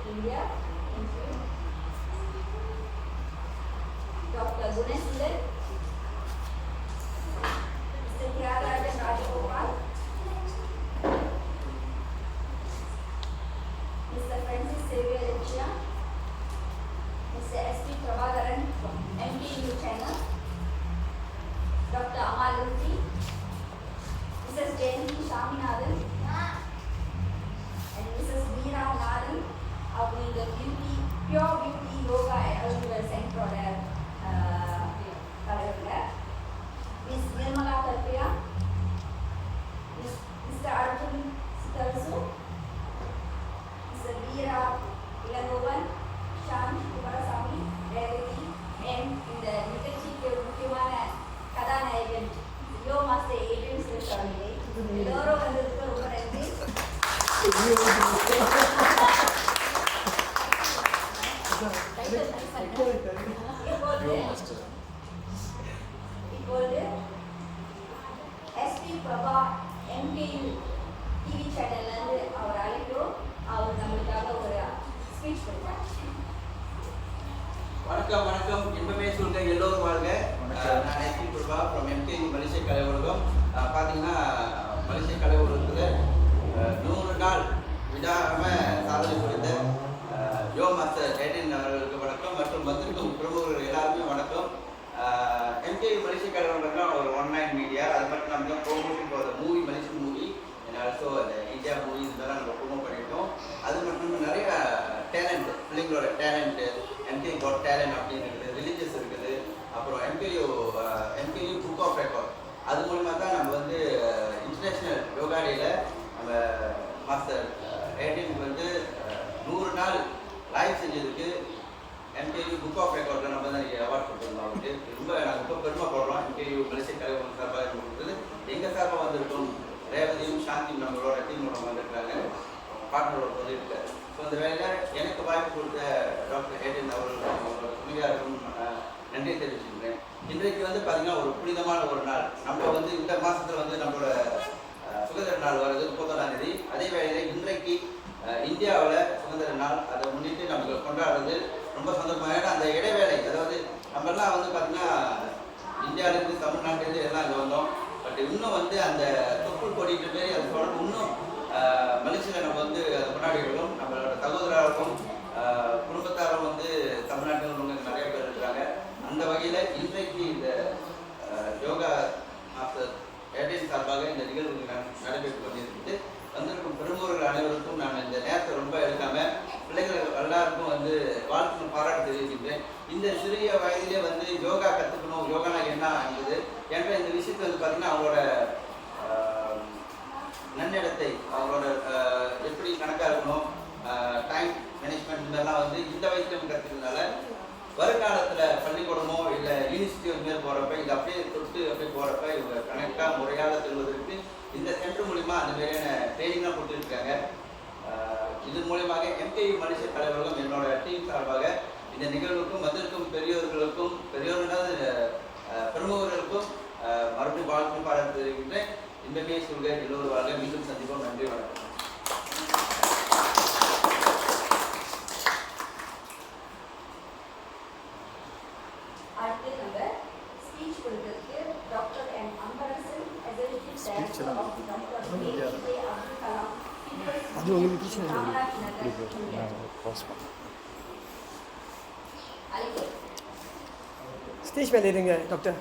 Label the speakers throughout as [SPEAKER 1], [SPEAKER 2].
[SPEAKER 1] India. Thank you. Dr. Gunnesundar, Mr. Tyagarajan Rajagopal, Mr. Francis Xavier Leccia, Mr. S.P. Prabhakaran from MTU Channel, Dr. Amal Luthi, Mrs. Jayanti Shaminathan, and Mrs. Meera Nathan of the Pure Beauty Yoga Ayurveda Center. Miss Nirmala Karpia, Mr. Arjun Sitarsu, Mr. Veera Ilagovan, Shan Kumarasamy, Revati, and in the நிகழ்ச்சிக்கு முக்கியமான கதாநாயகன் யோ master agent Sivasamy எல்லோரும் வந்ததுக்கு ரொம்ப நன்றி. இப்போது SP Prabha MTU TV சேனல்ல இருந்து அவர் அழைக்கிறோம். அவர் நம்மளுக்காக ஒரு ஸ்பீச் கொடுப்பார்.
[SPEAKER 2] வணக்கம் வணக்கம், இன்பமே சொல்க, எல்லோரும் வாழ்க. நான் எஸ்பி பிரபா ஃப்ரம் MTU மலேசிய கலை உலகம். பார்த்தீங்கன்னா மலேசிய கலை உலகத்தில் 100 நாள் விடாம சாதனை புரிந்த யோ மாஸ்டர் ஏடின் அவர்களுக்கு வணக்கம் மற்றும் வந்திருக்கும் பிரமுகர்கள் எல்லாருமே வணக்கம். MTU மலேசிய கலை உலகம் ஒரு ஆன்லைன் மீடியா, அது மட்டும் நம்ம promotion for the movie, Malaysian movie and also அந்த இந்தியா மூவி இதெல்லாம் நம்ம ப்ரோமோட் பண்ணியிருக்கோம். அது மட்டும் நிறைய டேலண்ட், பிள்ளைங்களோட டேலண்ட்டு, MTU காட் டேலண்ட் அப்படின்னு இருக்குது, ரிலீஜியஸ் இருக்குது, அப்புறம் MTU புக் ஆஃப் ரெக்கார்ட், அது மூலமாக தான் நம்ம வந்து இன்டர்நேஷ்னல் யோகா டேயில் நம்ம மாஸ்டர் ஏடினுக்கு வந்து 100 நாள் லைவ் செஞ்சதுக்கு MTU புக் ஆஃப் ரெக்கார்டில் நம்ம தான் அவார்ட் கொடுத்துருந்தோம். அவருக்கு ரொம்ப நாங்கள் ரொம்ப பெருமைப்படுறோம். MTU மலேசிய கலை சார்பாக கொடுத்தது எங்கள் சார்பாக வந்திருக்கும் ரேவதியும் சாந்தியும் நம்மளோட டீமோட வந்திருக்காங்க, பார்ட்னரோட சொல்லியிருக்காரு. ஸோ அந்த வேலையில் எனக்கு வாய்ப்பு கொடுத்த டாக்டர் ஏடின் அவர்களோட துணையாருக்கும் நன்றி தெரிவிச்சுக்கிறேன். இன்றைக்கு வந்து பார்த்திங்கன்னா ஒரு புனிதமான ஒரு நாள். நம்ம வந்து இந்த மாதத்தில் வந்து நம்மளோட சுதந்திர நாள் வருது 31ஆம் தேதி. அதே வேளையில் இன்றைக்கு இந்தியாவில் சுதந்திர நாள், அதை முன்னிட்டு நமக்கு கொண்டாடுறது ரொம்ப சந்தோஷமாக. ஏன்னா அந்த இடைவேளை, அதாவது நம்மெல்லாம் வந்து பார்த்திங்கன்னா இந்தியாவிலேருந்து தமிழ்நாட்டிலேருந்து எல்லாம் இங்கே வந்தோம். பட் இன்னும் வந்து அந்த தொப்புள் கொடிட்டு மாரி அது தொடர்ந்து இன்னும் மலேசியாவில் நம்ம வந்து அதை கொண்டாடிக்கிறோம். நம்மளோட சகோதரருக்கும் குடும்பத்தாரும் வந்து தமிழ்நாட்டில் உள்ளவங்க நிறைய பேர் இருக்கிறாங்க. அந்த வகையில் இன்றைக்கு இந்த யோகா மாஸ்டர் ஏடின் சார்பாக இந்த நிகழ்வு நடைபெற்று கொண்டிருக்கிறது. வந்திருக்கும் பெருமுகர்கள் அனைவருக்கும் நான் இந்த நேரத்தை ரொம்ப எடுக்காமல் பிள்ளைகள் எல்லாருக்கும் வந்து வாழ்த்து பாராட்டு தெரிவிக்கின்றேன். இந்த சிறிய வயதிலே வந்து யோகா கற்றுக்கணும், யோகானா என்ன என்பது என்ற இந்த விஷயத்தை வந்து பார்த்திங்கன்னா அவங்களோட நன்னடத்தை, அவங்களோட எப்படி கணக்காக இருக்கணும், டைம் மேனேஜ்மெண்ட் இதெல்லாம் வந்து இந்த வயசுல கற்றுக்கிறதுனால வருங்காலத்தில் பள்ளிக்கூடமோ இல்லை யூனிவர்சிட்டி மேல் போகிறப்ப இது அப்படியே தொட்டு அப்படியே போகிறப்ப இவங்க கணக்காக முறையாக செல்வதற்கு இந்த சென்டர் மூலிமா அந்த மாதிரியான ட்ரைனிங்லாம் கொடுத்துருக்காங்க. இது மூலமாக MTU மலேசிய கலை உலகம் என்னோட டீம் சார்பாக இந்த நிகழ்வுக்கும் வந்திருக்கும் பெரியோர்களுக்கும் பிரமுகர்களுக்கும் மறுபடியும் வாழ்த்து பாராட்டு தெரிவிக்கின்றேன். இன்பமே சொல்க, எல்லோரும் வாழ்க. மீண்டும் சந்திப்போம். நன்றி, வணக்கம்.
[SPEAKER 1] அடுத்து நம்ம ஸ்பீச் கொடுக்கிறதுக்கு doctor M Ambarasan executive director of doctor APJ Abdul Kalam
[SPEAKER 3] அது உங்களுக்கு பிரச்சனை ஸ்டேஜ் மேலே இருங்க டாக்டர்.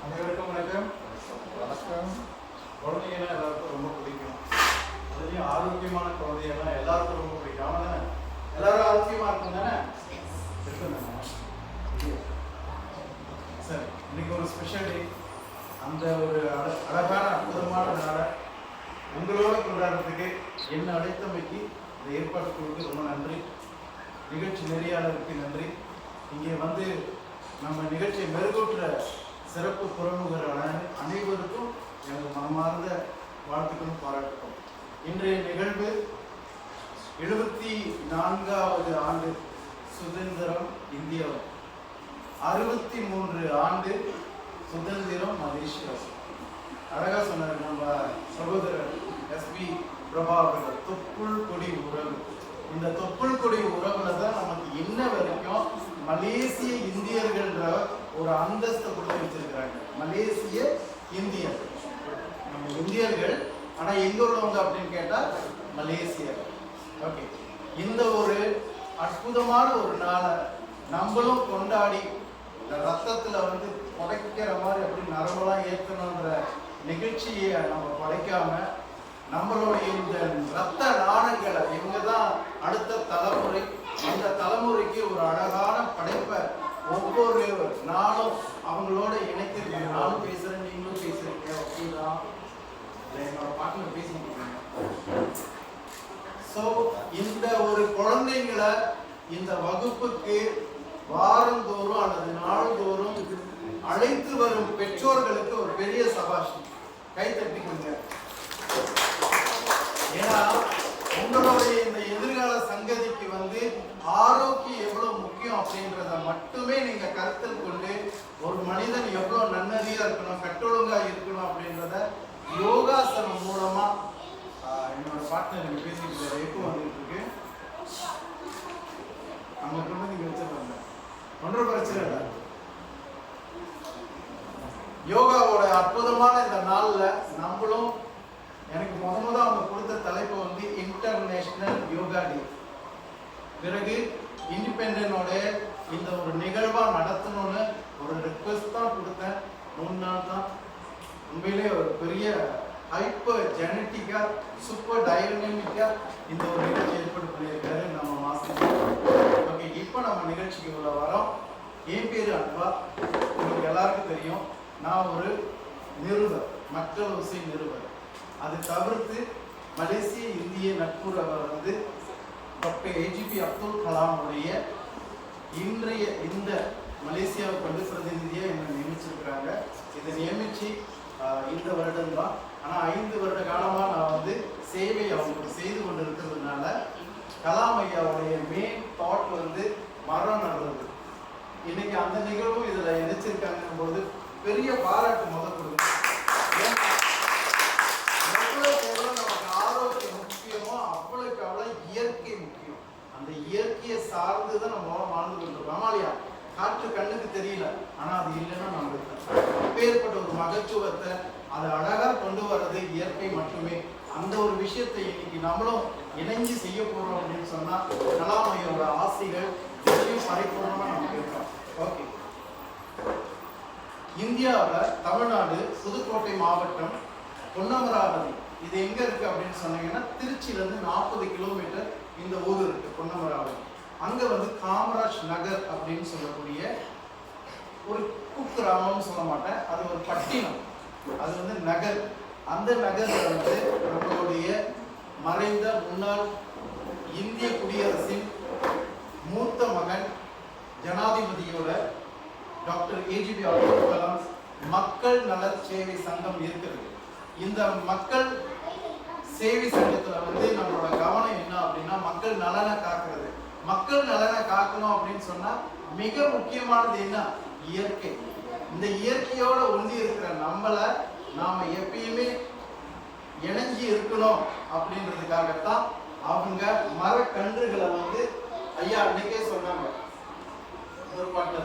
[SPEAKER 4] அனைவருக்கும் வணக்கம். வணக்கம். குழந்தைங்கன்னா எல்லாருக்கும் ரொம்ப பிடிக்கும். அதுலேயும் ஆரோக்கியமான குழந்தைங்கன்னா எல்லாருக்கும் ரொம்ப பிடிக்கும். ஆமாம் தானே? எல்லாரும் ஆரோக்கியமாக இருக்கும் தானே? சரி, இன்னைக்கு ஒரு ஸ்பெஷல் டே. அந்த ஒரு அழகான அற்புதமான நாளை உங்களோட கொண்டாடுறதுக்கு என்ன அழைத்தமைக்கு இந்த ஏற்பாடு கொடுத்து ரொம்ப நன்றி. நிகழ்ச்சி நெறியாளருக்கு நன்றி. இங்கே வந்து நம்ம நிகழ்ச்சியை மெருகூற்ற சிறப்பு பிரமுகரான அனைவருக்கும் எனது மனமார்ந்த வாழ்த்துக்களும் பாராட்டுக்களும். இன்றைய நிகழ்வு 74வது ஆண்டு சுதந்திரம் இந்தியா, 63 ஆண்டு சுதந்திரம் மலேசியா. அழகா சொன்னார் நம்ம சகோதரர் எஸ்பி பிரபா அவர்கள் தொப்புள் கொடி உறவு. இந்த தொப்புள் கொடி உறவுல தான் நமக்கு இன்ன வரைக்கும் மலேசிய இந்தியர்கள்ன்ற ஒரு அந்தஸ்தை கொடுத்து வச்சிருக்கிறாங்க. மலேசிய இந்தியர், நம்ம இந்தியர்கள், ஆனா எங்க உள்ளவங்க அப்படின்னு கேட்டா மலேசியர். ஓகே, இந்த ஒரு அற்புதமான ஒரு நாளை நம்மளும் கொண்டாடி இந்த ரத்தத்துல வந்து புடைக்கிற மாதிரி அப்படி நரம்பெல்லாம் ஏற்றணுன்ற நிகழ்ச்சியை நம்ம படைக்காம நம்மளுடைய இந்த ரத்த நாணங்களை இவங்க தான் அடுத்த தலைமுறை, அந்த தலைமுறைக்கு ஒரு அழகான படைப்பை ஒவ்வொரு நாளும் அவங்களோட இணைக்கிறது. நானும் பேசுறேன், நீங்களும் பேசுறீங்க, அப்படிதான் என்னோட பாட்டில் பேசிட்டு இருக்கீங்க. ஸோ இந்த ஒரு குழந்தைங்களை இந்த வகுப்புக்கு வாரந்தோறும் அல்லது நாள்தோறும் அழைத்து வரும் பெற்றோர்களுக்கு ஒரு பெரிய சபாஷ் கைத்தட்டிக்கொங்க. ஏன்னா உங்களுடைய இந்த எதிர்கால சங்கதிக்கு வந்து ஆரோக்கியம் எவ்வளவு முக்கியம் அப்படின்றத மட்டுமே நீங்க கருத்தில் கொண்டு ஒரு மனிதன் எவ்வளவு நன்னதியா இருக்கணும், கட்டொழுங்கா இருக்கணும் அப்படின்றத யோகாசனம் மூலமா என்னோட பார்ட்னர் பேசிட்டு எப்போ வந்துட்டு இருக்கு. அவங்க கொண்டு நீங்க வச்சிருக்காங்க, ஒன்றும் பிரச்சனை இல்லை. யோகாவோட அற்புதமான இந்த நாள்ல நம்மளும், எனக்கு முதல்ல அவங்க கொடுத்த தலைப்பு வந்து இன்டர்நேஷனல் யோகா டே. பிறகு இண்டிபெண்டனோட இந்த ஒரு நிகழ்வா நடத்தணும்னு ஒரு ரிக்வெஸ்ட் தான் கொடுத்தேன். 3 நாள் தான். உண்மையிலே ஒரு பெரிய ஹைப்பர் ஜெனட்டிக்கா சூப்பர் டைனமிக்கா இந்த ஒரு நிகழ்ச்சி ஏற்பாடு பண்ணியிருக்காரு நம்ம மாஸ்டர். ஓகே, இப்போ நம்ம நிகழ்ச்சிக்கு உள்ள வரோம். என் பேரு அன்பா, உங்களுக்கு எல்லாருக்கும் தெரியும். நான் ஒரு நிருபர், மக்கள் ஓசை நிருபர். அது தவிர்த்து மலேசிய இந்திய நட்புறவர் வந்து டாக்டர் ஏஜிபி அப்துல் கலாமுடைய இன்றைய இந்த மலேசியாவுக்கு வந்து பிரதிநிதியாக என்னை நியமிச்சிருக்கிறாங்க. இதை நியமித்து இந்த வருடம் தான், ஆனால் 5 வருட காலமாக நான் வந்து சேவை அவங்களுக்கு செய்து கொண்டு இருக்கிறதுனால கலாம் ஐயாவுடைய மெயின் தாட் வந்து மரம் நடுறது. இன்னைக்கு அந்த நிகழ்வும் இதில் இணைச்சிருக்காங்கும் போது பெரிய பாராட்டு முதல் கொடுங்க. நமக்கு ஆரோக்கியம் முக்கியமோ அவ்வளவுக்கு அவ்வளவு இயற்கை முக்கியம். அந்த இயற்கையை சார்ந்துதான் நம்ம வாழ்ந்து கொண்டிருக்கோம். ஆமாலியா, காற்று கண்ணுக்கு தெரியல, ஆனா அது இல்லைன்னா நம்மளுக்கு அப்பேற்பட்ட ஒரு மகத்துவத்தை அதை அழகா கொண்டு வர்றது இயற்கை மட்டுமே. அந்த ஒரு விஷயத்தை இன்னைக்கு நம்மளும் இணைஞ்சு செய்ய போறோம் அப்படின்னு சொன்னா கலாமையோட ஆசைகள் பரிபூர்ணமா நமக்கு இருக்கோம். ஓகே, இந்தியாவில் தமிழ்நாடு புதுக்கோட்டை மாவட்டம் பொன்னமராவதி, இது எங்க இருக்கு அப்படின்னு சொன்னீங்கன்னா திருச்சியிலேருந்து 40 கிலோமீட்டர் இந்த ஊர் இருக்கு பொன்னமராவதி. அங்க வந்து காமராஜ் நகர் அப்படின்னு சொல்லக்கூடிய ஒரு குக்கிராமம்னு சொல்ல மாட்டேன், அது ஒரு பட்டினம், அது வந்து நகர். அந்த நகர்ல வந்து நம்மளுடைய மறைந்த முன்னாள் இந்திய குடியரசின் மூத்த மகன் ஜனாதிபதியோட டாக்டர் ஏஜிபி அப்துல் கலாம் மக்கள் நல சேவை சங்கம் இருக்கிறது. இந்த மக்கள் சேவை சங்கத்துல வந்து நம்மளோட கவனம் என்ன அப்படின்னா மக்கள் நலனை காக்குறது. மக்கள் நலனை காக்கணும் அப்படின்னு சொன்னா மிக முக்கியமானது என்ன? இயற்கை. இந்த இயற்கையோட ஒன்றி இருக்கிற நம்மள நாம எப்பயுமே இணைஞ்சி இருக்கணும் அப்படின்றதுக்காகத்தான் அவங்க மரக்கன்றுகளை வந்து ஐயா அன்னைக்கே சொன்னாங்க. ஒரு பாட்டு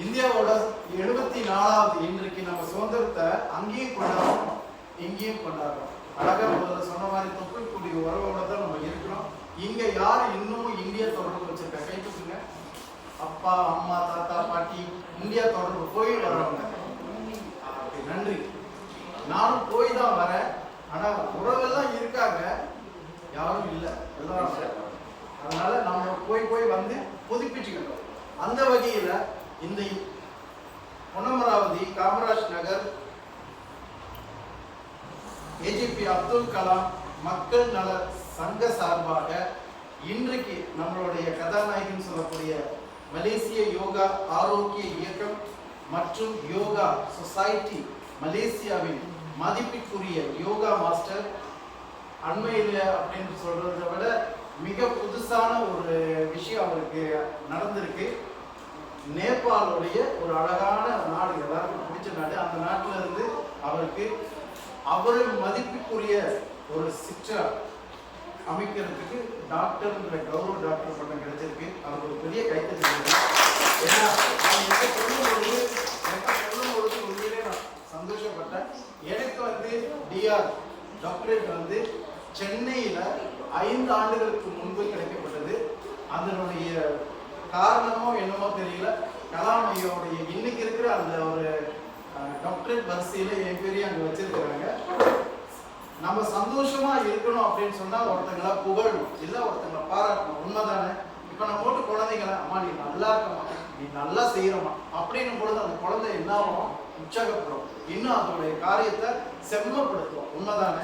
[SPEAKER 4] இந்தியாவோட 74வது இன்றைக்கு நம்ம சுதந்திரத்தை அங்கேயும் கொண்டாடுறோம், இங்கேயும் கொண்டாடுறோம். அழகா முதல்ல சொன்ன மாதிரி தொப்புள்கூடிய உறவோட தான் நம்ம இருக்கிறோம். இங்க யார் இன்னமும் இந்தியா தொடர்பு வச்சிருக்க கை தூக்குங்க. அப்பா, அம்மா, தாத்தா, பாட்டி இந்தியா தொடர்பு போய் வர்றவங்க நன்றி. நானும் போய் தான் வரேன், ஆனா உறவெல்லாம் இருக்காங்க, யாரும் இல்லை, எல்லாரும். அதனால நம்ம போய் வந்து புதுப்பிச்சுக்கிட்டோம். அந்த வகையில இந்த பொன்னமராவதி காமராஜ் நகர் ஏஜிபி அப்துல் கலாம் மக்கள் நல சங்க சார்பாக இன்றைக்கு நம்மளுடைய கதாநாயகன் சொல்லக்கூடிய மலேசிய யோகா ஆரோக்கிய இயக்கம் மற்றும் யோகா சொசைட்டி மலேசியாவின் மதிப்பிற்குரிய யோகா மாஸ்டர், அண்மையில் அப்படின்னு சொல்றதை விட மிக புதுசான ஒரு விஷயம் அவருக்கு நடந்திருக்கு. நேபாளுடைய ஒரு அழகான நாடு, எல்லாருக்கும் பிடிச்ச நாடு. அந்த நாட்டில இருந்து அவருக்கு அவரு மதிப்புக்குரிய ஒரு சிற்றா அமைக்கிறதுக்கு டாக்டர்ன்ற கௌரவ டாக்டர் பட்டம் கிடைச்சிருக்கு. அவருக்கு ஒரு பெரிய கைத்தறி. ஏன்னா சொல்லும்பொழுது உண்மையிலே நான் சந்தோஷப்பட்டேன். எனக்கு வந்து டிஆர் டாக்டரேட் வந்து சென்னையில் 5 ஆண்டுகளுக்கு முன்பு கிடைக்கப்பட்டது. அதனுடைய காரணமோ என்னமோ தெரியல, கலாம் ஐயாவுடைய இன்னைக்கு இருக்கிற அந்த ஒரு டாக்டரேட் வரிசையில் என் பேரையும் அங்கே வச்சிருக்கிறாங்க. நம்ம சந்தோஷமா இருக்கணும் அப்படின்னு சொன்னா ஒருத்தங்களை புகழணும், இல்லை ஒருத்தங்களை பாராட்டணும். உண்மைதானே? இப்போ நம்ம போட்டு குழந்தைங்களை அம்மா நீ நல்லா இருக்கமா, நீ நல்லா செய்யறமா அப்படின்னும் பொழுது அந்த குழந்தை என்ன ஆகும்? உற்சாகப்படும், இன்னும் அதோடைய காரியத்தை செம்மப்படுத்தும். உண்மைதானே?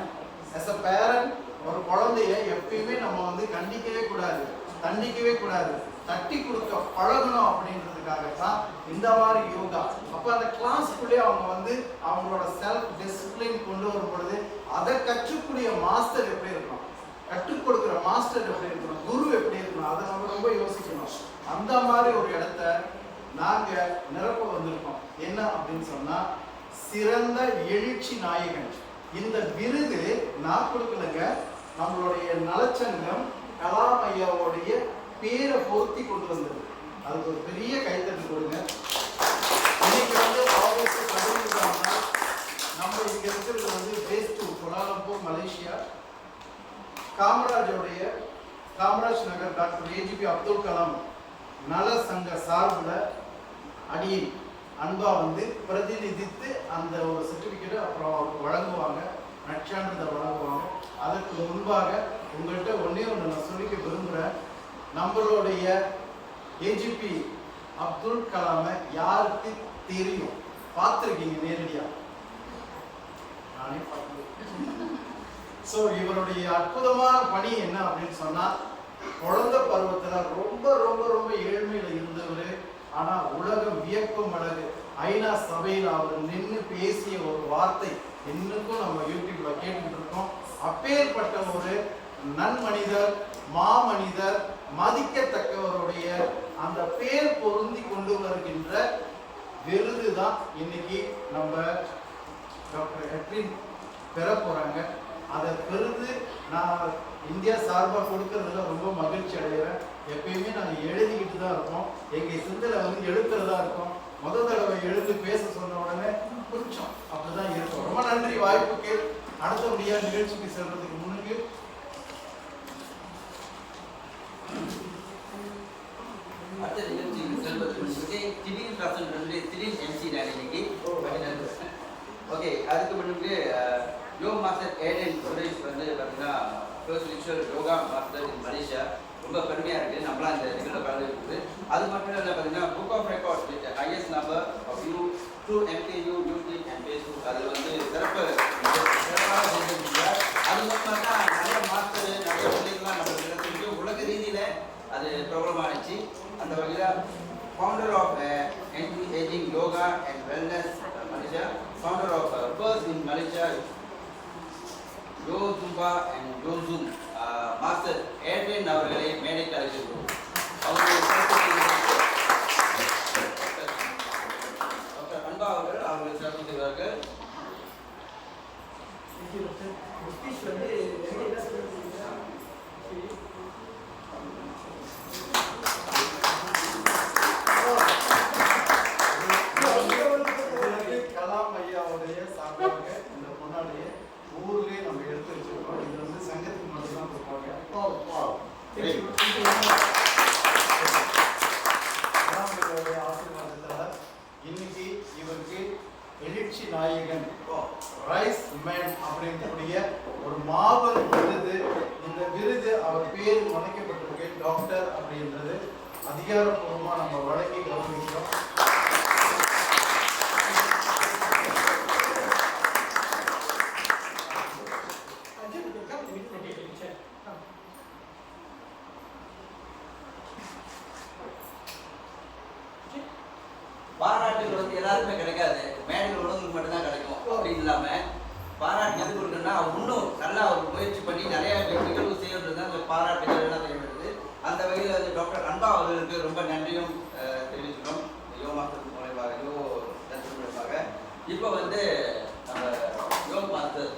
[SPEAKER 4] ஆஸ் அ பேரண்ட் ஒரு குழந்தைய எப்பயுமே நம்ம வந்து கண்டிக்கவே கூடாது, தண்டிக்கவே கூடாது, தட்டி கொடுக்க பழகணும் அப்படின்றதுக்காகத்தான் இந்த மாதிரி யோகா. அப்போ அந்த கிளாஸ்க்குள்ளேயே அவங்க வந்து அவங்களோட செல்ஃப் டிசிப்ளின் கொண்டு வரும் பொழுது அதை கற்றுக்கூடிய மாஸ்டர் எப்படி இருக்கணும், கற்றுக் கொடுக்குற மாஸ்டர் எப்படி இருக்கணும், குரு எப்படி இருக்கணும், அதை நம்ம ரொம்ப யோசிக்கணும். அந்த மாதிரி ஒரு இடத்த நாங்கள் நிரப்ப வந்திருக்கோம். என்ன அப்படின்னு சொன்னால் சிறந்த எழுச்சி நாயகன். இந்த விருது நான் கொடுக்கலங்க, நம்மளுடைய நலச்சங்கம் கலாம் ஐயாவுடைய பேரை பொருத்தி கொண்டு வந்தது. அதுக்கு ஒரு பெரிய கைத்தட்டு கொடுங்க. இன்னைக்கு வந்து ஆகஸ்ட் 15ஆம் நாள் நம்ம இங்க இருக்கிறது வந்து base to Kuala Lumpur Malaysia. Kamaraj Nagar doctor AGP Abdul Kalam நல சங்க சார்பில் அடியின் அன்பா வந்து பிரதிநிதித்து அந்த ஒரு சர்டிஃபிகேட் அப்புறம் அவருக்கு வழங்குவாங்க, நற்சான்றிதழ் வழங்குவாங்க. அதற்கு முன்பாக உங்கள்கிட்ட ஒன்றே ஒன்று நான் சொல்லிக்க விரும்புகிறேன். நம்மளுடைய ஏஜிபி அப்துல் கலாமை யாருக்கு தெரியும்? பார்த்துருக்கீங்க நேரடியா? நானே பார்த்துருக்கேன். ஸோ இவருடைய அற்புதமான பணி என்ன அப்படின்னு சொன்னால், குழந்தை பருவத்தில் ரொம்ப ரொம்ப ரொம்ப ஏழ்மையில் இருந்தவர். ஆனால் உலகம் வியக்கும் அழகு ஐநா சபையில் அவர் நின்று பேசிய ஒரு வார்த்தை இன்னுக்கும் நம்ம யூடியூப்ல கேட்டுட்டு இருக்கோம். அப்பேற்பட்ட ஒரு நன்மனிதர், மாமனிதர், மதிக்கத்தக்கவருடைய அந்த பேர் பொருந்தி கொண்டு வருகின்ற விருது தான் இன்னைக்கு நம்ம டாக்டர் எட்வின் பெற போறாங்க. அதை பெருது நான் இந்தியா சார்பாக கொடுக்கறதுல ரொம்ப மகிழ்ச்சி அடைகிறேன். எப்பயுமே நாங்கள் எழுதிக்கிட்டு தான் இருக்கோம், எங்கள் சிந்தனை வந்து எழுத்துறதா இருக்கும். முதல் தடவை எழுந்து பேச சொன்ன உடனே கொஞ்சம் அப்படிதான் இருக்கும். ரொம்ப நன்றி வாய்ப்புக்கு. அடுத்தபடியாக நிகழ்ச்சிக்கு செல்றதுக்கு முன்னுக்கு
[SPEAKER 2] அடுத்த நிகழ்ச்சிக்கு செல்வதற்கு முன்னே திடீர் பிரசன் திடீர் எம்சி நான் இன்னைக்கு. ஓகே, அதுக்கு முன்னுக்கு யோகா மாஸ்டர் ஏடென் சுரேஷ் வந்து பார்த்தீங்கன்னா first lecture yoga master in Malaysia. ரொம்ப பெருமையாக இருக்குது நம்மளாம் இந்த நிகழ்ச்சியில் கலந்துருக்குது. அது மட்டும் இல்லை பார்த்தீங்கன்னா book of record with highest number of you through MKU YouTube and Facebook அதில் வந்து சிறப்பாக செஞ்சுருக்காங்க. அது மட்டும் தான் நிறைய மாஸ்டர் நிறைய பிள்ளைகள்லாம் நம்ம இடத்துக்கு உலக ரீதியில் அது பிரபலமாகிடுச்சு. அந்த வகையில் founder of ageing yoga and wellness Malaysia, founder of first in Malaysia yo Zumba and yo zoom master Edwin அவர்களை மேடைக்கு அழைச்சிருக்கிறோம். டாக்டர் அன்பா அவர்கள் அவர்களை சிறப்பு செய்வார்கள்.
[SPEAKER 4] கலாம் ஐயாவுடைய சார்பாக இந்த பொன்னாடியை ஊர்லேயே நம்ம எடுத்து வச்சிருக்கோம். இது வந்து சங்கத்துக்கு மட்டும்தான் கொடுப்பாங்க. ஆசீர்வாதத்தால் இன்னைக்கு இவருக்கு எழுச்சி நாயகன் ரைஸ் மேன் அப்படிங்கக்கூடிய ஒரு மாபெரும் விருது. இந்த விருது அவர் பேர் வழங்கப்பட்டிருக்கு. டாக்டர் அப்படின்றது அதிகாரப்பூர்வமாக நம்ம வழங்கி கௌரவிக்கிறோம்.
[SPEAKER 2] பாராட்டுகள் வந்து எல்லாருக்குமே கிடைக்காது, மேடைகள் உணவுகளுக்கு மட்டும்தான் கிடைக்கும். அப்படி இல்லாமல் பாராட்டு எது கொடுக்குன்னா இன்னும் நல்லா ஒரு முயற்சி பண்ணி நிறைய நிகழ்வு செய்யறது தான் அந்த பாராட்டுகள் எல்லாம் செய்யப்படுது. அந்த வகையில் வந்து டாக்டர் அன்பா அவர்களுக்கு ரொம்ப நன்றியும் தெரிவிச்சுக்கிறோம். யோ மாஸ்டர் மூலமாக யோ மூலமாக இப்போ வந்து நம்ம சார்.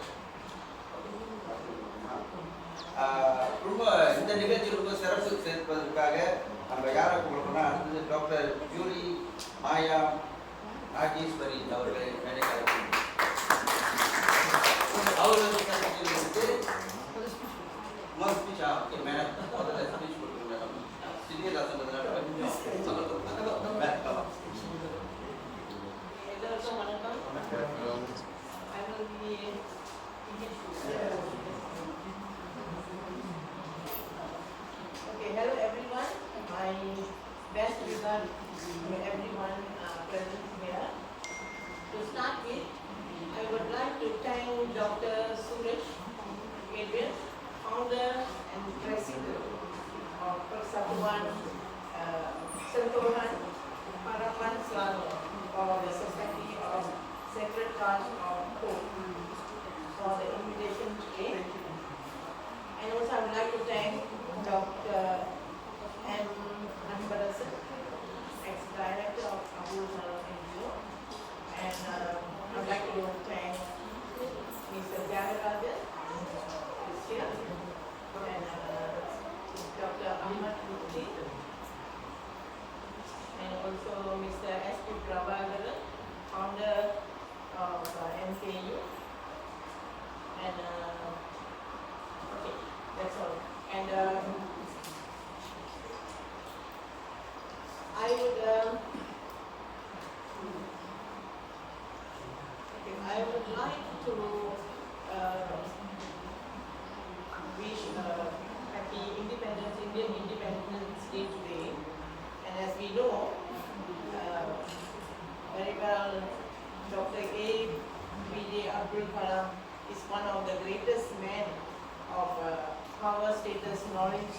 [SPEAKER 2] ரொம்ப இந்த நிகழ்ச்சி ரொம்ப சிறப்பு சேர்ப்பதற்காக நம்ம யாரை கொடுக்கணும்னா அடுத்தது டாக்டர் ஜூலி மாயா நாகேஸ்வரி அவர்களை மேடை அழைக்கிறோம். அவர்களுக்கு ஸ்பீச் ஓகே மேடம் முதல்ல ஸ்பீச் கொடுக்குங்க மேடம். சிறிய தாசன்றதுனால கொஞ்சம்
[SPEAKER 5] எல்லாருக்கும் வணக்கம். I will be okay. Hello everyone. My best regards to everyone present here. To start with, I would like to thank Dr. Suresh Adrian, founder and president of Persatuan Sentuhan Harapan Selalu, or the Society of Sacred Heart of Hope, for the invitation today. And also I would like to thank Dr. M. Anbarasan, ex-director of Abul Salam NGO, and I would like to thank Mr. Jagarajan, who is here, and Dr. Ahmad Mukti, and also Mr. S.P. Prabhakaran, founder of MKU, and okay, that's all. And I would like to wish happy Independence, Indian Independence Day today. And as we know very well, Dr. A.P.J. Abdul Kalam is one of the greatest men of power, status, knowledge,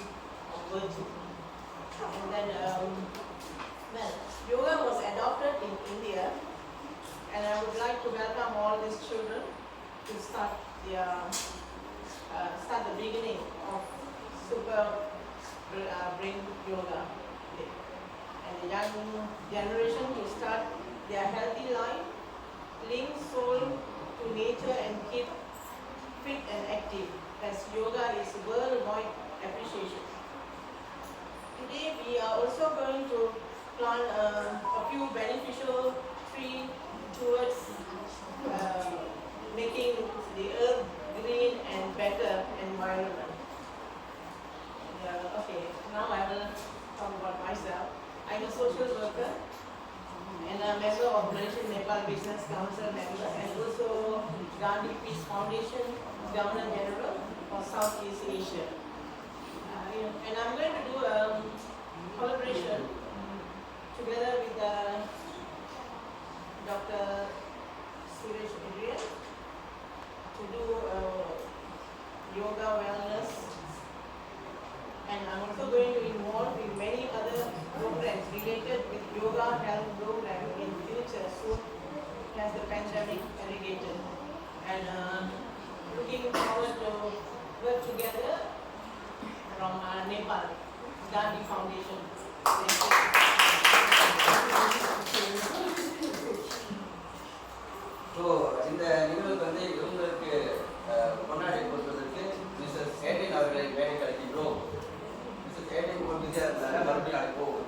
[SPEAKER 5] of virtue. And then, well, yoga was adopted in India, and I would like to welcome all these children to start the beginning of super brain yoga. And the young generation to start their healthy life, link soul to nature and keep fit and active, as yoga is worldwide appreciation. Today we are also going to plant a few beneficial trees towards making the earth green and better environment. Okay, now I will talk about myself. I'm a social worker and a member of Malaysian Nepal Business Council member, and also Gandhi Peace Foundation Governor General for Southeast Asia. And I'm going to do a collaboration together with Dr. Suresh Adrian to do yoga wellness. And I'm also going to involve in many other programs related with yoga health program in future soon as the pandemic alleviated. And looking forward to work together from Nepal, Gandhi Foundation. Thank you.
[SPEAKER 2] So இந்த நிகழ்வுக்கு வந்து இவங்களுக்கு கொண்டாடி கொடுப்பதற்கு Mrs ஏடின் அவர்களை வேலை கிடைக்கின்றோம். Mrs ஏடின் ஒரு பிஸியாக இருந்தாங்க, மறுபடியும் அழைப்போம்.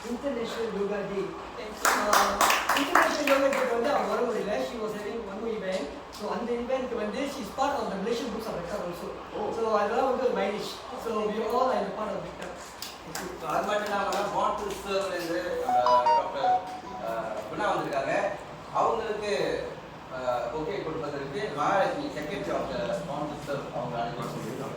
[SPEAKER 3] International Yoga Day. International Yoga Day வந்து அவங்க வர முடியல. She was having one more event. So அந்த event வந்து she is part of the Malaysian Books of Record also. So அதெல்லாம் வந்து ஒரு mileage. So we all are part of it.
[SPEAKER 2] அது மட்டும் இல்லாமல் பாண்ட் டு சர்வ்லேருந்து டாக்டர் குணா வந்திருக்காங்க. அவங்களுக்கு ஓகே கொடுப்பதற்கு Mahalakshmi secretary of the bond to serve அவங்க அனுப்பியிருக்காங்க.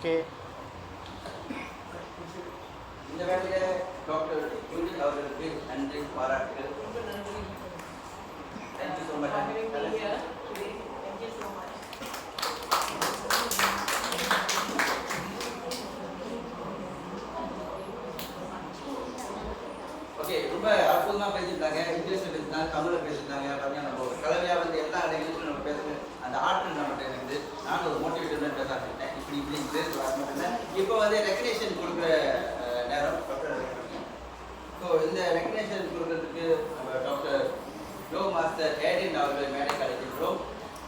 [SPEAKER 4] ஓகே.
[SPEAKER 2] இந்த வேலையில டாக்டர் ஜூலி அவர்களுக்கு நன்றி பாராட்டுகள். Thank you so much.
[SPEAKER 5] For having me here today. Thank you so much.
[SPEAKER 2] Okay, ரொம்ப அற்புதமா பேசிட்டாங்க. இங்கிலீஷ்ல பேசினாங்க, தமிழ்ல பேசிட்டாங்க. பார்த்தீங்கன்னா நம்ம ஒரு கலவையா வந்து எல்லா இங்கிலீஷ்ல நம்ம பேசுறது அந்த ஆற்றல் நம்மகிட்ட இருக்குது. நானும் ஒரு மோட்டிவேட்டர் பேச ஆரம்பிச்சிட்டேன். இப்படி பேச இப்போ வந்து ரெக்கக்னேஷன் கொடுக்குற நேரம் டாக்டர். ஸோ இந்த ரெக்கக்னேஷன் கொடுக்கறதுக்கு நம்ம டாக்டர் லோ மாஸ்டர் ஏடின் அவர்களை மேடை கலைக்கின்றோம்.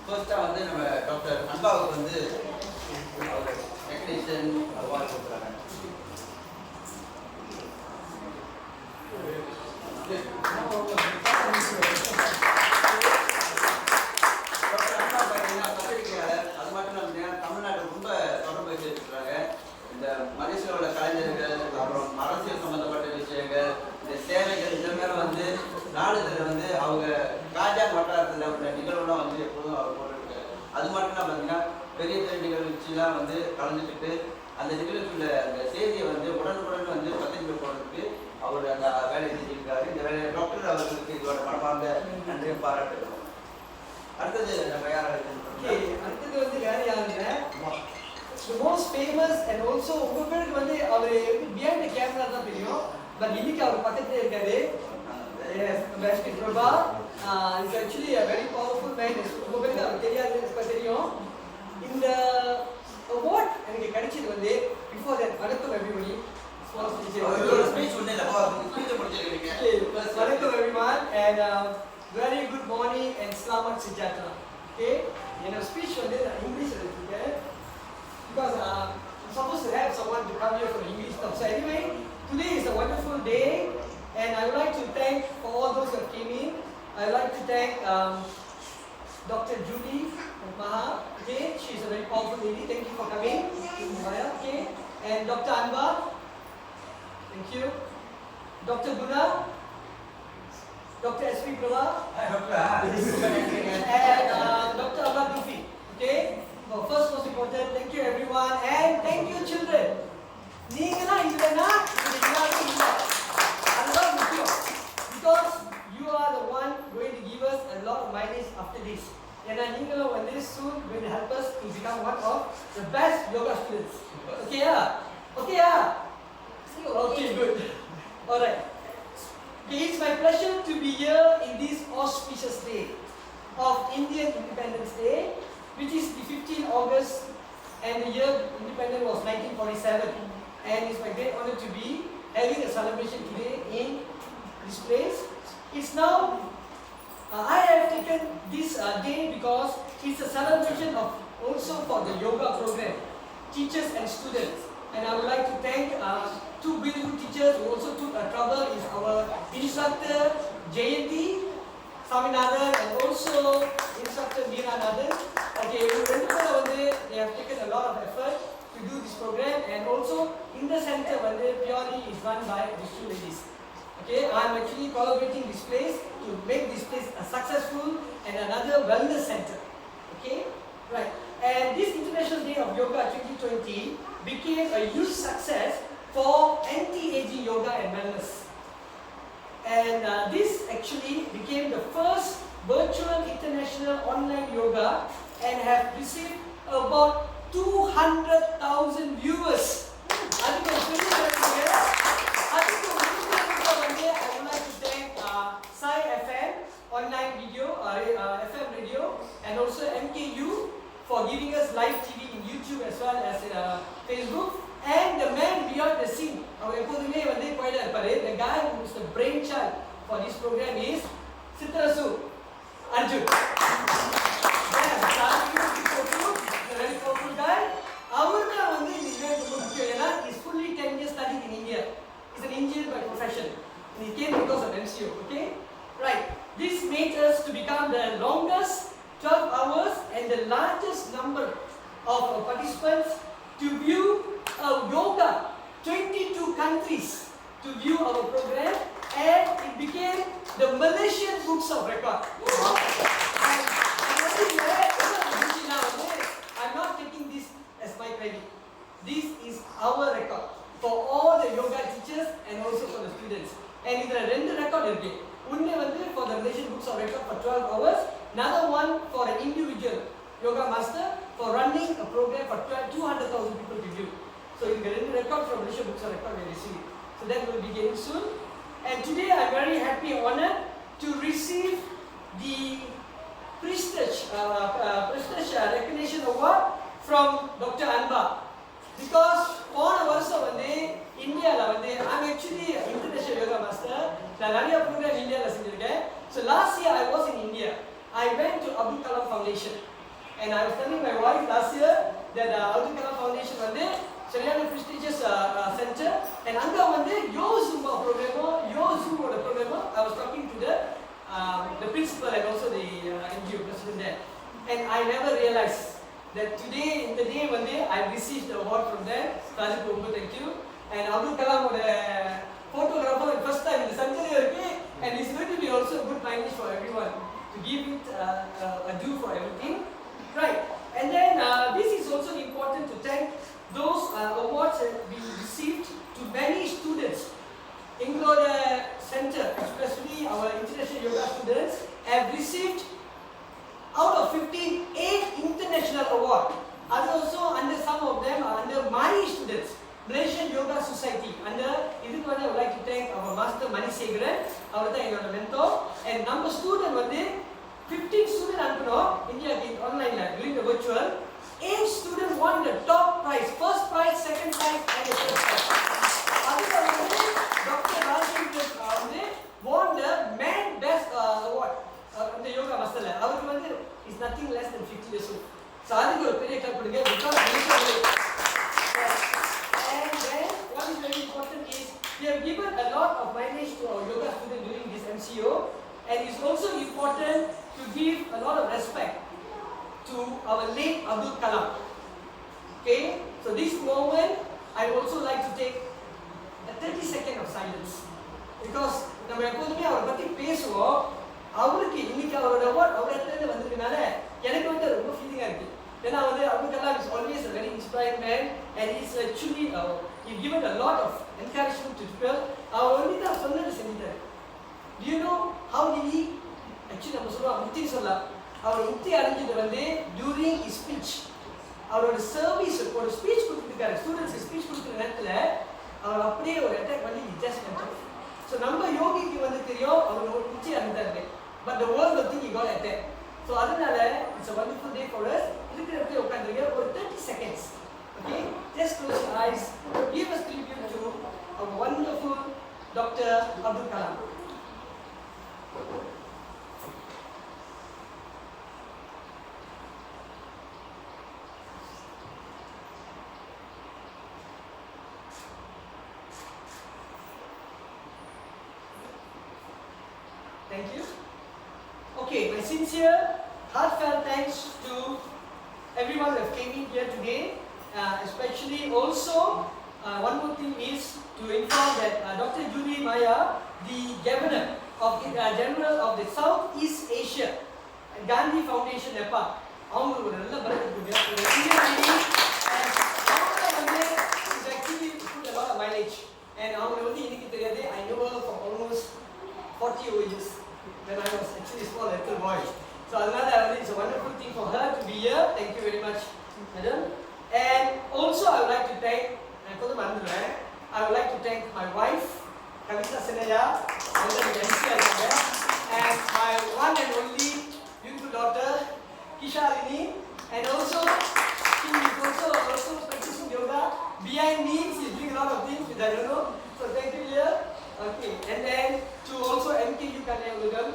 [SPEAKER 2] ஃபர்ஸ்ட்டாக வந்து நம்ம டாக்டர் அன்பாவுக்கு வந்து அவர் ரெக்கக்னேஷன் அவார்டு கொடுக்குறாங்க. டாக்டர் அன்பா பார்த்தீங்கன்னா பத்திரிகையாளர், அது மட்டும் இல்லாமல் தமிழ்நாட்டில் ரொம்ப தொடர்பு வச்சிருக்கிறாங்க. இந்த மலேசியாவில் உள்ள கலைஞர்கள், அப்புறம் அரசியல் சம்பந்தப்பட்ட விஷயங்கள், இந்த சேவைகள் இதன் மேலே வந்து நாளிதழில் வந்து அவங்க காஜா வட்டாரத்தில் உள்ள நிகழ்வுலாம் வந்து எப்போதும் அவர் போட்டுருக்காரு. அது மட்டும் இல்லாமல் பார்த்தீங்கன்னா பெரிய பெரிய நிகழ்ச்சிலாம் வந்து கலந்துக்கிட்டு அந்த நிகழ்ச்சியுள்ள அந்த செய்தியை வந்து உடனுக்குடன் வந்து பத்திரிகை போடுறதுக்கு அவர் அந்த வேலையை செஞ்சிருக்காரு. இந்த வேலையை டாக்டர் அவர்களுக்கு இதோட மனமார்ந்த நன்றியை பாராட்டுகிறோம். அடுத்தது நம்ம யாராவது
[SPEAKER 3] அடுத்தது வந்து வேற யாருங்க, the most famous and also உங்க பேருக்கு வந்து அவர் behind the camera தான் தெரியும், பட் இன்னைக்கு அவர் பக்கத்துல இருக்காரு. Yes, Bashki Prabha is actually a very powerful man. உங்க பேருக்கு அவர் தெரியாது, இப்ப தெரியும். இந்த award எனக்கு கிடைச்சது வந்து before that வணக்கம் everybody.
[SPEAKER 2] ஸ்பீச் ஒண்ணே இல்ல, ஸ்பீச் முடிச்சிருக்கீங்க.
[SPEAKER 3] வணக்கம் everyone and very good morning and selamat sejahtera. Okay, என்னோட ஸ்பீச் வந்து நான் இங்கிலீஷ்ல எடுத்துருக்கேன் because I'm supposed to have someone to come here for the English stuff. So anyway, today is a wonderful day and I would like to thank for all those who came in. I would like to thank Dr. Julie Maha. Okay, she is a very powerful lady. Thank you for coming. Okay, and Dr. Anwar. Thank you. Dr. Guna. Dr. S.P. Prabha. And Dr. Abdul Dufi. Okay. So first most important, thank you everyone and thank you children. நீங்களா இல்லனா இது எல்லாரும் இல்ல. அதுதான் முக்கியம். Because you are the one going to give us a lot of mileage after this. ஏன்னா நீங்களும் வந்து soon going to help us to become one of the best yoga students. Okay ya? Okay ya? Okay, good. Alright. Okay, it's my pleasure to be here in this auspicious day of Indian Independence Day, which is the 15th August, and the year independence was 1947. And it's my great honor to be having a celebration today in this place. It's now, I have taken this day because it's a celebration of also for the yoga program, teachers and students. And I would like to thank two beautiful teachers who also took trouble is our instructor Jayanti Saminathan and also instructor Meera Nathan. Okay, they have taken a lot of effort to do this program, and also in the center purely is run by these two ladies. Okay, I am actually collaborating this place to make this place a successful and another wellness center. Okay, right. And this International Day of Yoga 2020 became a huge success for anti-aging yoga and wellness. And this actually became the first virtual international online yoga and have received about 200,000 viewers. I would like to thank Sai FM online video, FM radio, and also MKU for giving us live TV in YouTube as well as Facebook. And the man beyond the scene, the guy who is the brainchild for this program is Sitrasu Arjun. A very powerful guy. He's fully 10 years studying in India. He's an engineer by profession. And he came because of MCO. Okay? Right. This made us to become the longest 12 hours and the largest number of participants to view yoga. 22 countries to view our program, and it became the Malaysian Books of Record. I'm not taking this as my credit. this is our record for all the yoga teachers and also for the students. And in the record one for the Malaysian Books of Record for 12 hours, another one for an individual yoga master for running a program for 200,000 people to view. So in the record from Malaysian Books of Record we receive. So that will be getting soon. And today I'm very happy and honored to receive the Prestige Recognition Award from Dr. Anba. Because போன வருஷம் இந்தியால I'm actually an international yoga master. நான் நிறைய program இந்தியால செஞ்சிருக்கேன். So last year I was in India. I went to Abdul Kalam Foundation. And I was telling my wife last year that Abdul Kalam Foundation சரியான prestigious center. And அங்க Yo Zumba program, Yo Zumba program, I was talking to the principal and also the NGO president there. And I never realized that today, in the day one day, I received the award from them. Rajit Kumbu, thank you. And Abdul Kalam, photographer, first time in the century, and it's going to be also a good mindset for everyone to give it a due for everything. Right. And then this is also important to thank those awards that we received to many students. Ingloda Center, especially our international yoga students, have received out of 15, 8 international awards. And also under some of them are under my students, Malaysian Yoga Society. Under this one I would like to thank our master Mani Segaran, our mentor, and number student 15 students anupunom India online during the virtual. 8 students won the top prize, first prize, second prize, and the third prize. Dr. Rajendra won the man best award. The yoga master அவருக்கு is nothing less than 50 years old. So அதுக்கு ஒரு பெரிய clap கொடுங்க because and then what is very important is we have given a lot of mileage to our yoga students during this MCO, and it's also important to give a lot of respect to our late Abdul Kalam. Okay, so this moment I also like to take a 30 seconds of silence because நம்ம எப்போதுமே அவரை பத்தி பேசுவோம். அவருக்கு இன்னைக்கு அவரோட award அவர் இடத்துல வந்ததுனால எனக்கு ரொம்ப ஃபீலிங்கா இருக்கு. ஏன்னா Abdul Kalam is always a very inspiring man, and he's actually he's given a lot of encouragement to people. அவர் தான் சொன்னது செஞ்சிட்டாரு. Do you know how did he actually நம்ம சொல்றோம் முக்தி சொல்லலாம். அவர் முக்தி அடைஞ்சது during his speech. அவரோட சர்வீஸ் ஒரு ஸ்பீச் கொடுத்துருக்காரு. ஸ்டூடெண்ட்ஸ்க்கு ஸ்பீச் கொடுக்குற நேரத்துல அவர் அப்படியே ஒரு அட்டாக் பண்ணி ஜஸ்ட் பண்ணிட்டாரு. So நம்ம யோகிக்கு தெரியும் அவர் ஒரு முக்தி அடைந்தாரு. But the world will think he got attacked. So அதனால it's a wonderful day for us. இருக்கிறப்ப உட்கார்ந்துங்க ஒரு 30 seconds. Okay? Just close your eyes. Give us tribute to our wonderful Dr. Abdul Kalam. Thank you. Okay, my sincere, heartfelt thanks to everyone that came in here today. Especially also, one more thing is to inform that Dr. Julie Maya, the Governor of the General of the Southeast Asia Gandhi Foundation Nepal, அவங்களுக்கு ஒரு நல்ல பலத்தை கொடுங்க. Is actually put a lot of mileage, and அவங்க இன்னைக்கு தெரியாது. I know her for almost 40 years when I was actually a small little boy. So it's a wonderful thing for her to be here. Thank you very much, madam. And also I would like to thank, I would like to thank my wife, Kavita Senaya, and my one and only beautiful daughter, Kishalini, and also she is also practicing yoga. Behind me, she is doing a lot of things which I don't know. So thank you here. Okay, and then to also MKU Kalyaulagam.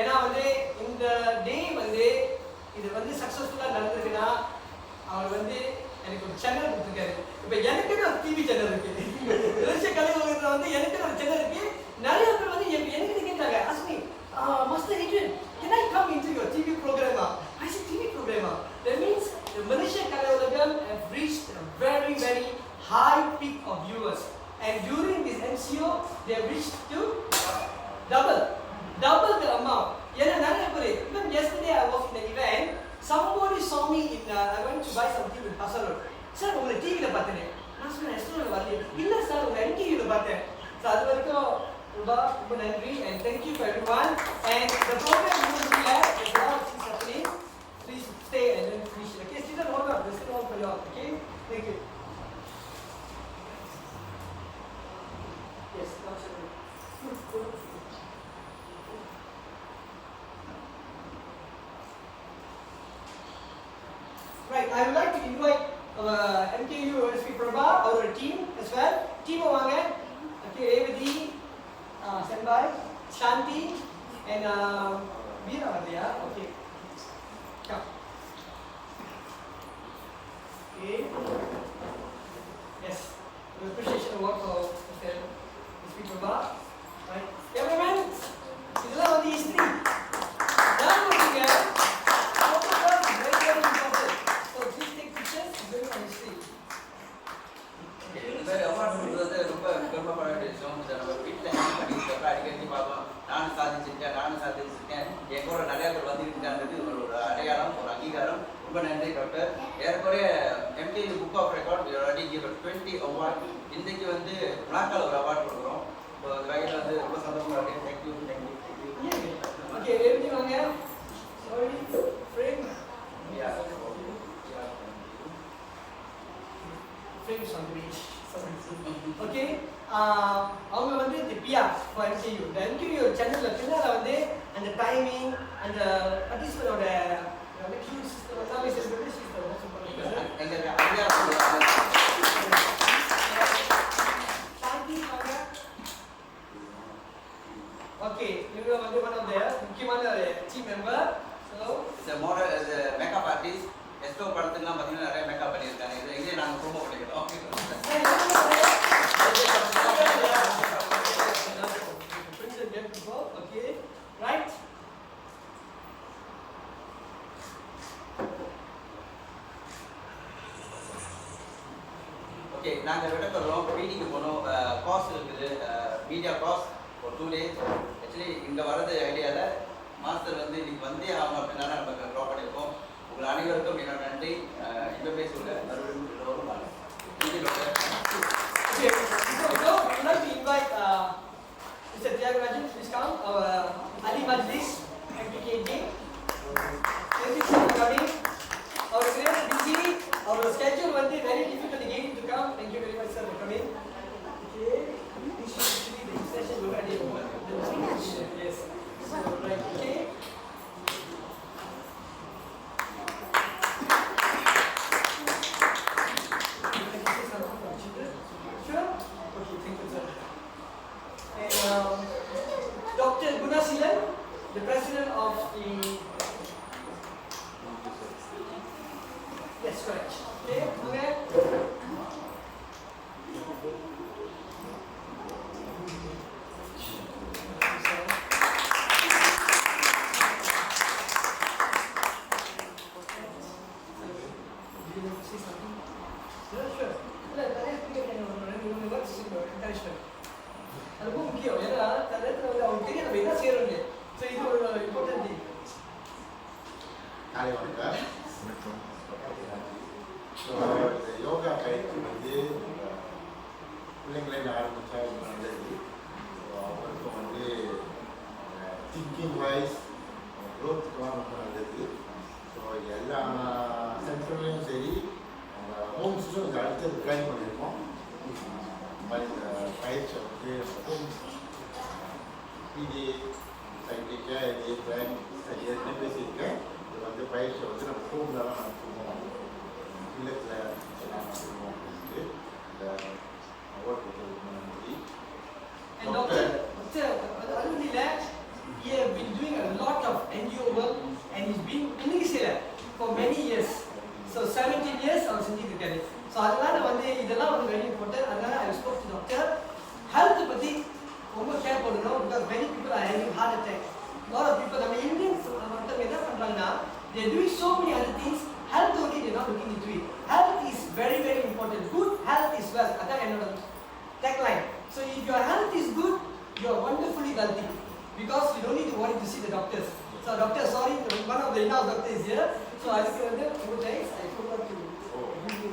[SPEAKER 3] ஏன்னா இந்த டே இது சக்ஸஸ்ஃபுல்லாக நடந்திருக்குன்னா அவர் எனக்கு ஒரு channel கொடுத்துருக்காரு. இப்போ எனக்குன்னு ஒரு டிவி சேனல் இருக்கு. மலேசிய கலைஞர்கள் எனக்கு ஒரு சேனல் இருக்கு. நிறைய பேர் எனக்கு கேட்டாங்க, அஸ்மி Master Adrian, can I come into your TV program? I said TV program. That means the Malaysia Kalyaulagam have reached a very, very high peak of viewers. And during this MCO, they have reached to double the amount. Even yesterday I was in an event, somebody saw me I went to buy something in Pasar Road. Sir உங்களை டிவியில் பார்த்தேனே. நான் சொன்னேன் எஸ்ட்ரோவில் வரலையே. இல்லை sir உங்களை என்டிவியில் பார்த்தேன். So அது வரைக்கும் ரொம்ப ரொம்ப நன்றி and thank you for everyone. And the program is going to be there. There's a lot of things happening. Please stay and then finish. Okay, sit down, hold on. There's still all for you all. Okay, thank you. Yes, absolutely. Right, I would like to invite MKU SP Prabha, our team as well. Team வாங்க. Okay, Revati, Senbai, Shanti, and Veera வரலையா? Okay. Come. Okay. Yes. We appreciate the work of Mr. SP Prabha. Right. Everyone, இதெல்லாம் வந்து history. நான் வந்துங்க. Photograph is very very important. So please take pictures. It's very on history.
[SPEAKER 2] இந்த award கொடுத்தது ரொம்ப பெருமைப்பட வேண்டிய விஷயம். நம்ம வீட்டில் படிக்கிறப்ப அடிக்கடி பார்ப்போம், நானும் சாதிச்சிருக்கேன், என் கூட நிறைய பேர் வந்துருக்காங்கிறது ஒரு அடையாளம், ஒரு அங்கீகாரம். ரொம்ப நன்றி டாக்டர். ஏற்கனவே MKU book of record already given 20 award. இன்றைக்கு வந்து விழாக்கால ஒரு அவார்ட் கொடுக்குறோம். ஸோ அது வகையில் வந்து ரொம்ப சந்தோஷமாக இருக்கு. தேங்க்யூ.
[SPEAKER 3] Okay, Revati வாங்க. Sorry, frame. Frames on the beach. Okay, அவங்க வந்து the PR for MKU. The MKU சேனல்ல பின்னால வந்து அந்த டைமிங் அந்த பார்ட்டிசிபேட்டோட queue system எல்லாமே செல்லுது.
[SPEAKER 2] எங்களுக்கு ஐடியா
[SPEAKER 3] சாந்தி வாங்க. Okay, இவங்க வந்து one of the முக்கியமான team member. So
[SPEAKER 2] இந்த மாடல் இந்த மேக்கப் ஆர்டிஸ்ட் எஸ்டோ படத்துக்குலாம் பார்த்தீங்கன்னா நிறைய மேக்கப் பண்ணியிருக்காங்க. இதை இங்கே நாங்கள் ப்ரோமோ பண்ணிக்கிறோம்.
[SPEAKER 3] Okay, right?
[SPEAKER 2] ஓகே, நாங்கள் விடப்படுறோம். மீட்டிங்கு போனோம். காஸ் இருக்குது, மீடியா காஸ் ஒரு 2 days. ஆக்சுவலி இங்கே வரது ஐடியாவில் மாஸ்டர் வந்து இன்னைக்கு வந்தே ஆகணும் அப்படின்னா நம்ம ட்ரா பண்ணியிருக்கோம். உங்கள் அனைவருக்கும் என்னோட நன்றி. இந்த பேசுகிற மறுபடியும் எல்லோரும் வாங்க.
[SPEAKER 3] Okay, so now I would like to invite Mr. Tyagarajan, please come, our Ali Majlis, MPKG. Thank you for coming. Our great busy, our schedule was very difficult again to come. Thank you very much, sir, for coming. Okay, this is actually the session we had in yes. So, right, okay. Sure? Okay, thank you, sir. And Dr. Gunasilan, the president of the... Yes, correct. Okay, okay. அது ரொம்ப முக்கியம். ஏன்னா நேரத்தில் வந்து அவங்க தெரியும் நம்ம என்ன செய்யறோம்னு. ஸோ இது ஒரு இம்பார்ட்டன்ட் திங்.
[SPEAKER 6] காலை வணக்கம். யோகா பயிற்சி வந்து பிள்ளைங்களை ஆரம்பித்தா ரொம்ப நல்லது. அவங்களுக்கும் வந்து திங்கிங் வைஸ் க்ரோத்துக்கெலாம் ரொம்ப நல்லது. ஸோ எல்லா சென்டர்லையும் சரி ஹோம்ஸ்லையும் இந்த அடுத்தது பிளான் பண்ணியிருக்கோம். இந்த பயிற்சி வந்து பிடி சைக்கிளிக்காக இது பிளான் ஏற்கனவே பேசியிருக்கேன். இது வந்து பயிற்சி வந்து நம்ம ஹோம்லலாம் நடத்துவோம், இல்லத்தில் எல்லாம் நடத்துவோம் அப்படின்ட்டு இந்த அவார்ட் கொடுத்ததுக்கு நன்றி.
[SPEAKER 3] And Doctor, Arunila, he has been doing a lot of NGO work and he's been in Israel for many years. So 17 years அவர் செஞ்சுட்டு இருக்காரு. ஸோ அதனால வந்து இதெல்லாம் வந்து வெரி இம்பார்ட்டன்ட். அதனால I spoke to doctor. Health பற்றி ரொம்ப கேர் பண்ணணும். Because many people are having heart attack. Lot of people நம்ம இந்தியன்ஸ் மட்டும் என்ன பண்ணுறாங்கன்னா they are doing so many other things. Health only they are not looking into it. Health is very very important. Good health is wealth. அதான் என்னோட tagline. So if your health is good, you are wonderfully wealthy because you don't need to worry to see the doctors. So doctor, sorry, one of the in-house doctor is here. So I just want to thanks. I forgot to give you.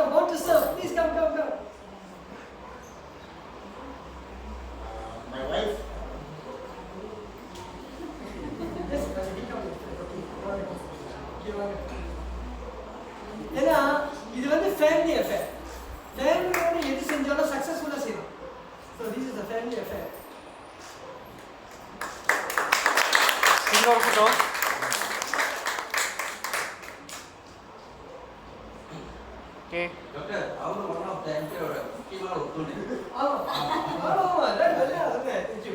[SPEAKER 3] come, want to serve. Please come.
[SPEAKER 6] My wife,
[SPEAKER 3] Yes, ஏன்னா இது வந்து family affair. ஃபேமிலியோட எது செஞ்சாலும் சக்ஸஸ்ஃபுல்லாக செய்யணும். So this is a family affair.
[SPEAKER 7] இன்னொரு photo. Okay
[SPEAKER 2] doctor அவர் ஒன் ஆஃப் த எம்பியோட முக்கியமான ஒரு துணை.
[SPEAKER 3] ஆமாம் thank you.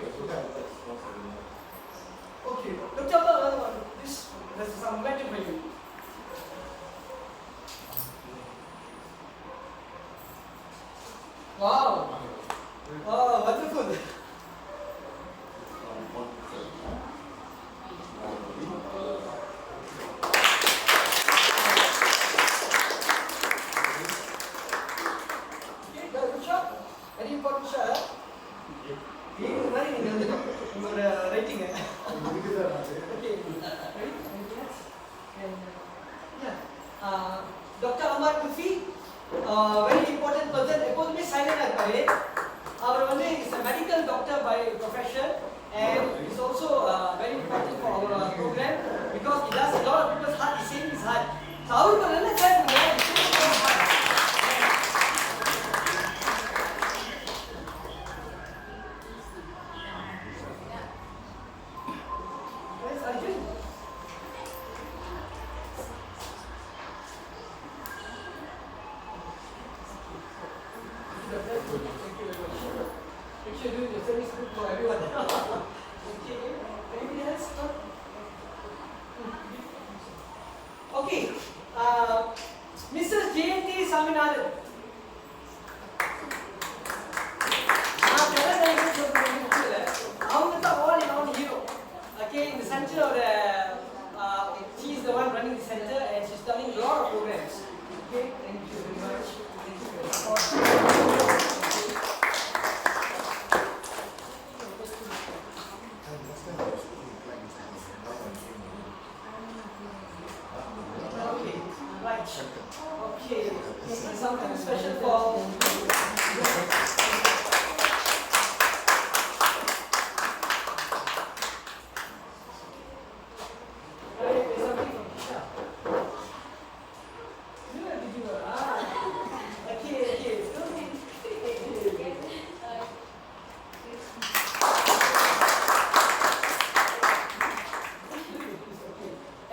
[SPEAKER 3] Okay doctor this is some wedding for you. Wow. Oh, wonderful. Okay, good shot. Very important shot. இது மாதிரி நீங்க வந்து உங்களோட writing. Okay. Ready? And yeah. Dr. Amar Kufi, very important person. எப்போதுமே சைலண்டா இருப்பாரு. அவர் வந்து is a medical doctor by profession and is also very important for our program because he does a lot of people's heart. He saves his heart. So அவருக்கு ஒரு நல்ல care பண்ணுங்க. Yes, Arjun. Make sure you do the service good for everyone. Okay, anything else? Okay, Mrs. J.T. Saminathan. அவங்க தான் all in all hero. Okay, in the center of the, she is the one running the center and she's running a lot of programs. Okay, thank you very much. Thank you for your support. Okay, right. Okay, something special for.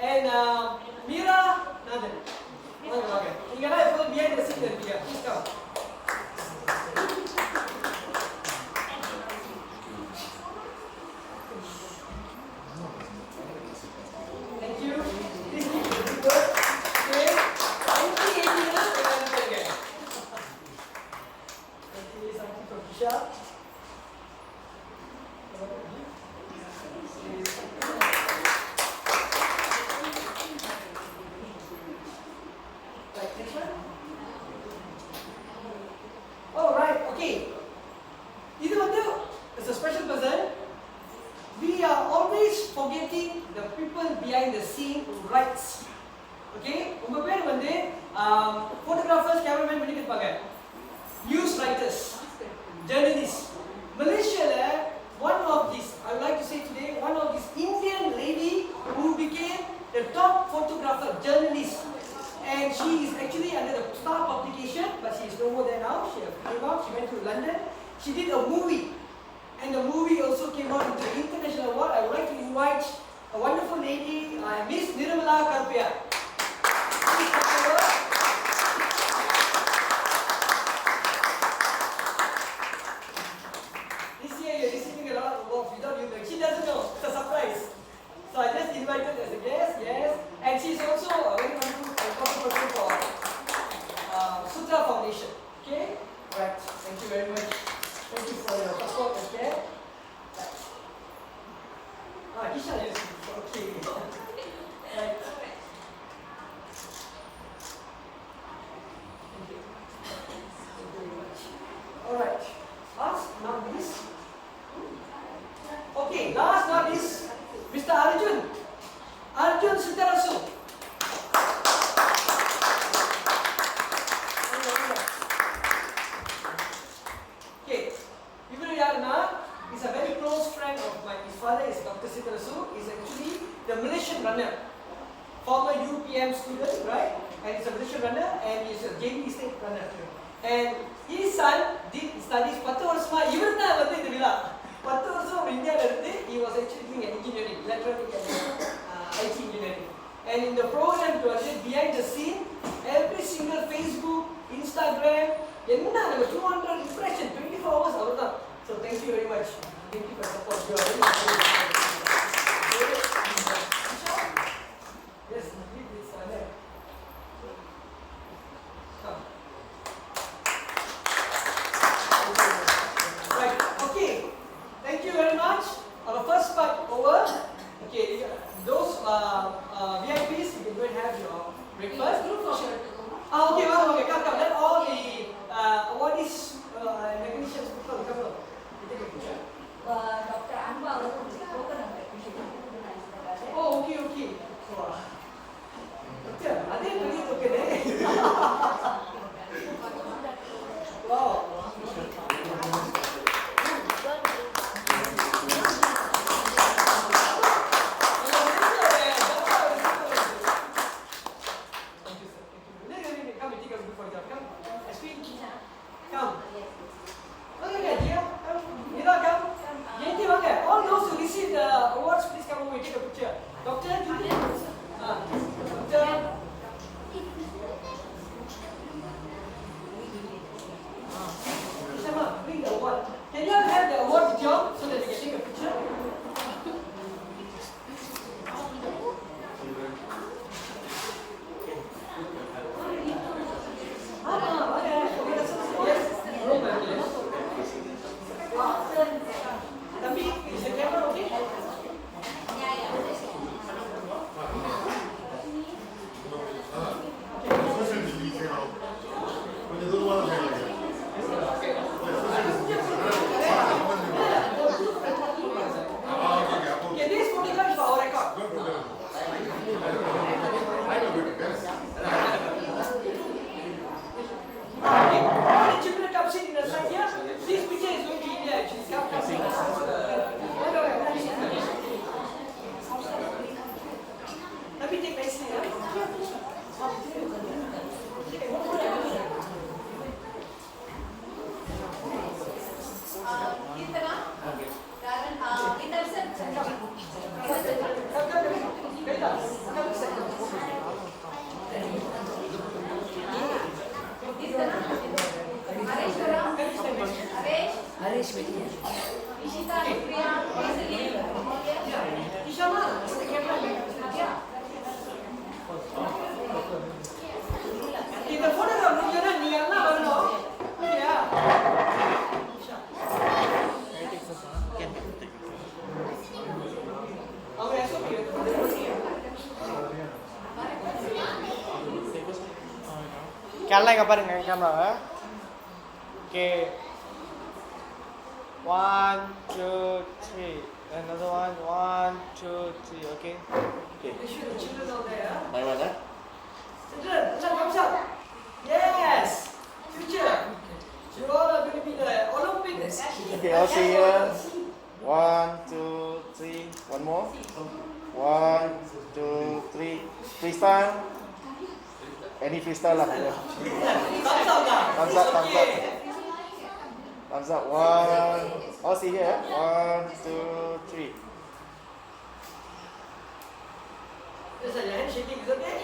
[SPEAKER 3] And Mira Nathan. Okay. You guys will be able to see that here. Please come. Thank you. Please keep the good work. Okay. Thank you, something from Kisha. Right, next one. Oh, right, okay. This one is a special person. We are always forgetting the people behind the scene who writes. Okay? உங்க பேர் வந்து photographers, cameramen பண்ணி இருப்பாங்க. News writers, journalists. Malaysia, one of these, I would like to say today, one of this Indian lady who became the top photographer, journalist. And she is actually under the Star publication, but she is no more there now. She came out, she went to London. She did a movie. And the movie also came out into the international award. I would like to invite a wonderful lady, Miss Nirmala Karpia. Please come forward. This year you're receiving a lot of awards without you. She doesn't know. It's a surprise. So I just invited her as a guest, yes. And she's also a very wonderful person for Sutra Foundation. Okay? Right. Thank you very much. Thank you for your support and care. Right. Kisha, yes. Okay. Right. camp student, right? And he's a Malaysian runner and he's a JP state runner. And his son did studies 10 வருஷமா இவர் தான் வந்து இந்த விழா 10 வருஷம் அவர் இந்தியால இருந்து he was actually doing engineering, electronic and IT engineering. And in the program behind the scene, every single Facebook, Instagram, என்ன நம்ம 200 impression 24 hours அவர் தான். So thank you very much. Thank you for support. You are very yes, leave this there. Come. Right, okay. Thank you very much. Our first part over. Okay, those VIPs, you can go and have your breakfast. Okay, come. Let all the awardees and recognitions come. Take a picture.
[SPEAKER 1] Dr. Anba
[SPEAKER 3] Oh, okay. Doctor, adhe padi okay. Wow. All those who receive the awards, please come over and take a picture. Doctor, Doctor. Shama, bring the award. Can you all have the award with you so that we can take a picture? இந்த photograph முடிஞ்சோன்னா நீங்க எல்லாம் வரணும். ஓகேயா? அவங்க SOP
[SPEAKER 7] camera இங்கே பாருங்க கேமராவை. Okay 1 2 3 another one 1 2 3 okay.
[SPEAKER 3] Make sure the children out there.
[SPEAKER 6] My one,
[SPEAKER 3] Children, thumbs up. Yes. Future. You all are going to be the Olympics.
[SPEAKER 6] Okay, I'll see here. 1 2 3. One more. 1 2 3. Freestyle. Any freestyle lah.
[SPEAKER 3] Thumbs up lah.
[SPEAKER 6] Thumbs up, thumbs up. Thumbs up. 1. I'll see here. 1 2 3.
[SPEAKER 3] Just your hand shaking, is okay?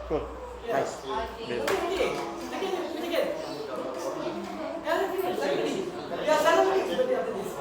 [SPEAKER 6] Cool. Nice.
[SPEAKER 3] Okay. Again. Yeah, celebrate. Birthday after this.